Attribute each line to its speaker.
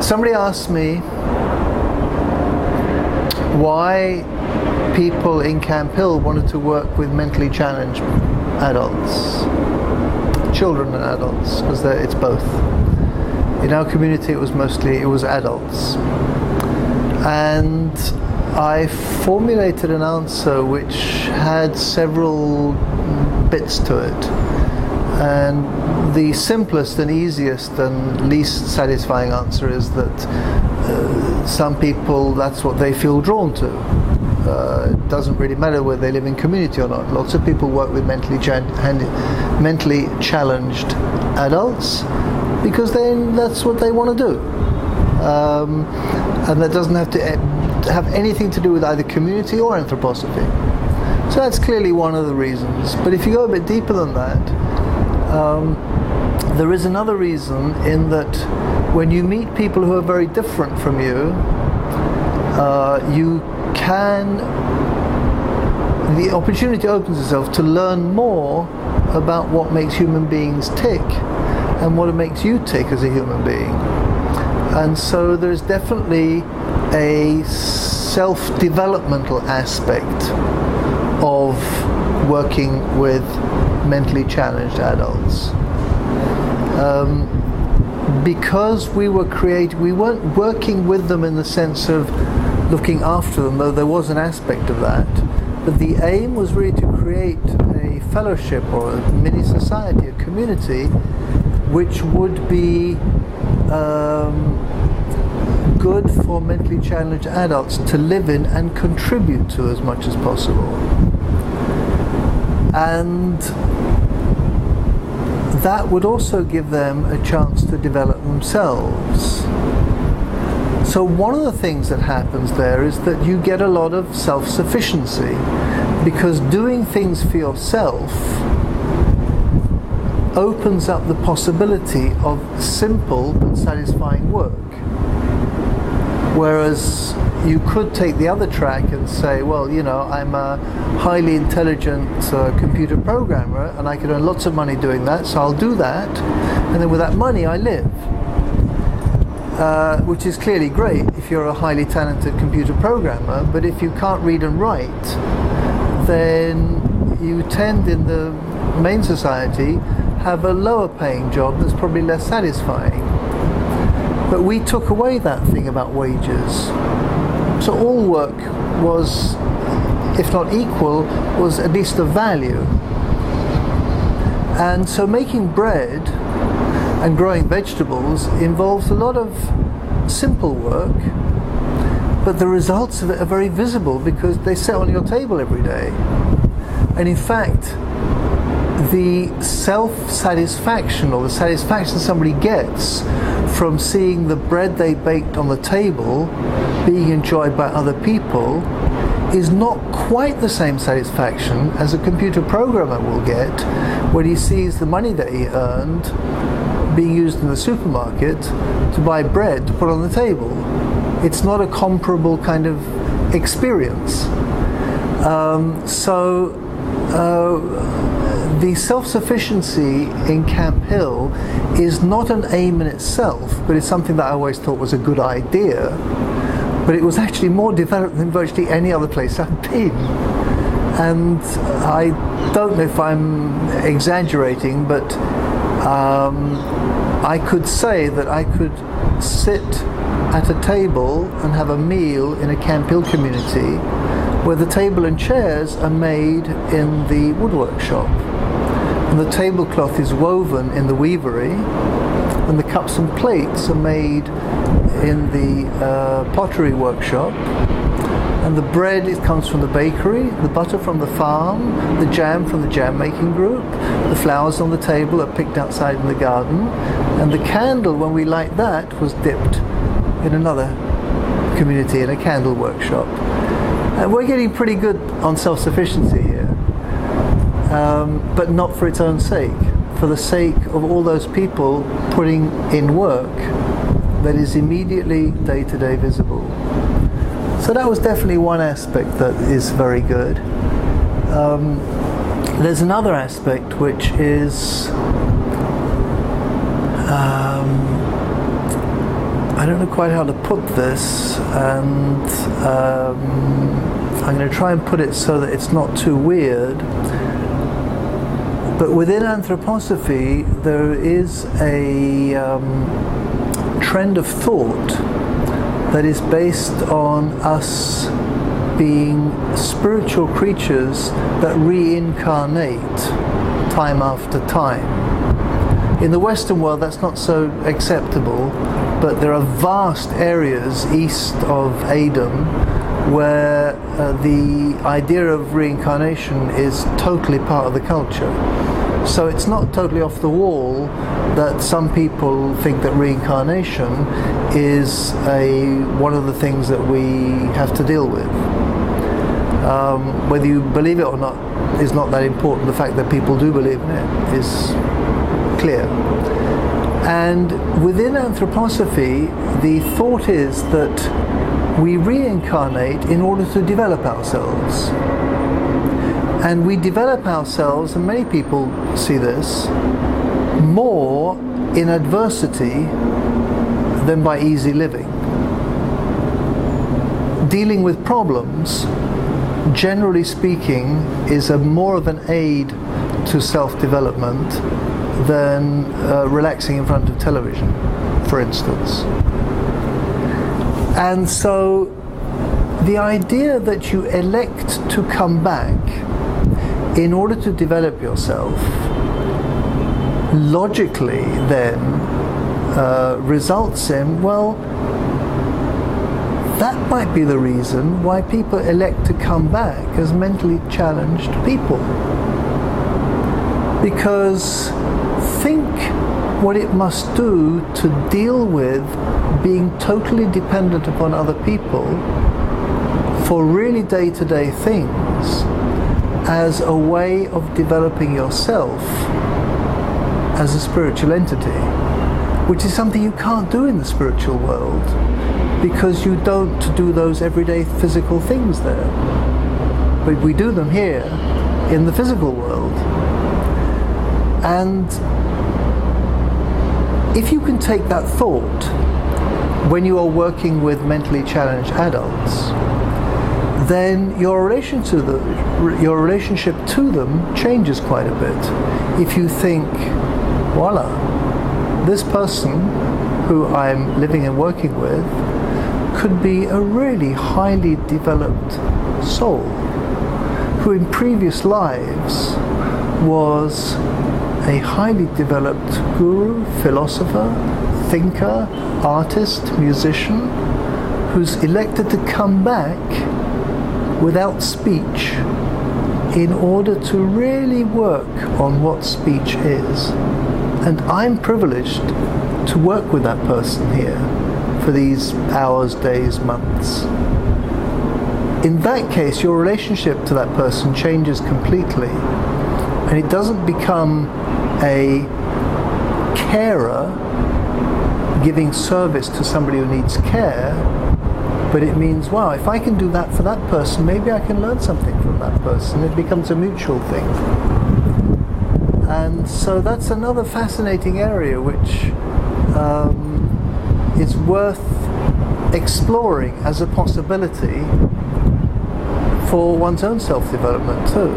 Speaker 1: somebody asked me why people in Camp Hill wanted to work with mentally challenged adults, children and adults, because it's both. In our community it was adults. And I formulated an answer which had several bits to it. And the simplest and easiest and least satisfying answer is that some people, that's what they feel drawn to. It doesn't really matter whether they live in community or not. Lots of people work with mentally challenged adults because that's what they want to do. And that doesn't have to have anything to do with either community or anthroposophy. So that's clearly one of the reasons. But if you go a bit deeper than that, there is another reason, in that when you meet people who are very different from you, the opportunity opens itself to learn more about what makes human beings tick and what makes you tick as a human being. And so there's definitely a self-developmental aspect of working with mentally challenged adults. Because we weren't working with them in the sense of looking after them, though there was an aspect of that, but the aim was really to create a fellowship or a mini society, a community, which would be good for mentally challenged adults to live in and contribute to as much as possible. And that would also give them a chance to develop themselves. So one of the things that happens there is that you get a lot of self-sufficiency, because doing things for yourself opens up the possibility of simple but satisfying work. Whereas you could take the other track and say, well, I'm a highly intelligent computer programmer and I can earn lots of money doing that, so I'll do that, and then with that money I live. Which is clearly great if you're a highly talented computer programmer, but if you can't read and write, then you tend in the main society have a lower paying job that's probably less satisfying. But we took away that thing about wages. So all work was, if not equal, was at least of value. And so making bread and growing vegetables involves a lot of simple work, but the results of it are very visible because they sit on your table every day. And in fact, the self-satisfaction, or the satisfaction somebody gets from seeing the bread they baked on the table being enjoyed by other people, is not quite the same satisfaction as a computer programmer will get when he sees the money that he earned being used in the supermarket to buy bread to put on the table. It's not a comparable kind of experience. The self-sufficiency in Camp Hill is not an aim in itself, but it's something that I always thought was a good idea. But it was actually more developed than virtually any other place I've been. And I don't know if I'm exaggerating, but I could say that I could sit at a table and have a meal in a Camp Hill community where the table and chairs are made in the woodwork shop. And the tablecloth is woven in the weavery, and the cups and plates are made in the pottery workshop, and the bread, it comes from the bakery, the butter from the farm, the jam from the jam making group, the flowers on the table are picked outside in the garden, and the candle, when we light that, was dipped in another community in a candle workshop. And we're getting pretty good on self-sufficiency here, but not for its own sake, for the sake of all those people putting in work that is immediately day-to-day visible. So that was definitely one aspect that is very good. There's another aspect which is, I I don't know quite how to put this, and I'm going to try and put it so that it's not too weird. But within anthroposophy, there is a trend of thought that is based on us being spiritual creatures that reincarnate time after time. In the Western world, that's not so acceptable, but there are vast areas east of Adam where the idea of reincarnation is totally part of the culture. So it's not totally off the wall that some people think that reincarnation is one of the things that we have to deal with. Whether you believe it or not is not that important. The fact that people do believe in it is clear. And within anthroposophy, the thought is that we reincarnate in order to develop ourselves. And we develop ourselves, and many people see this, more in adversity than by easy living. Dealing with problems, generally speaking, is more of an aid to self-development than relaxing in front of television, for instance. And so the idea that you elect to come back in order to develop yourself, logically then results in, well, that might be the reason why people elect to come back as mentally challenged people. Because think what it must do to deal with being totally dependent upon other people for really day-to-day things as a way of developing yourself as a spiritual entity, which is something you can't do in the spiritual world because you don't do those everyday physical things there. But we do them here in the physical world. And if you can take that thought when you are working with mentally challenged adults, then your relationship to them changes quite a bit. If you think, voila, this person who I'm living and working with could be a really highly developed soul who in previous lives was a highly developed guru, philosopher, thinker, artist, musician, who's elected to come back without speech in order to really work on what speech is. And I'm privileged to work with that person here for these hours, days, months. In that case, your relationship to that person changes completely, and it doesn't become a carer giving service to somebody who needs care, but it means, wow, if I can do that for that person, maybe I can learn something from that person. It becomes a mutual thing. And so that's another fascinating area which is worth exploring as a possibility for one's own self-development too.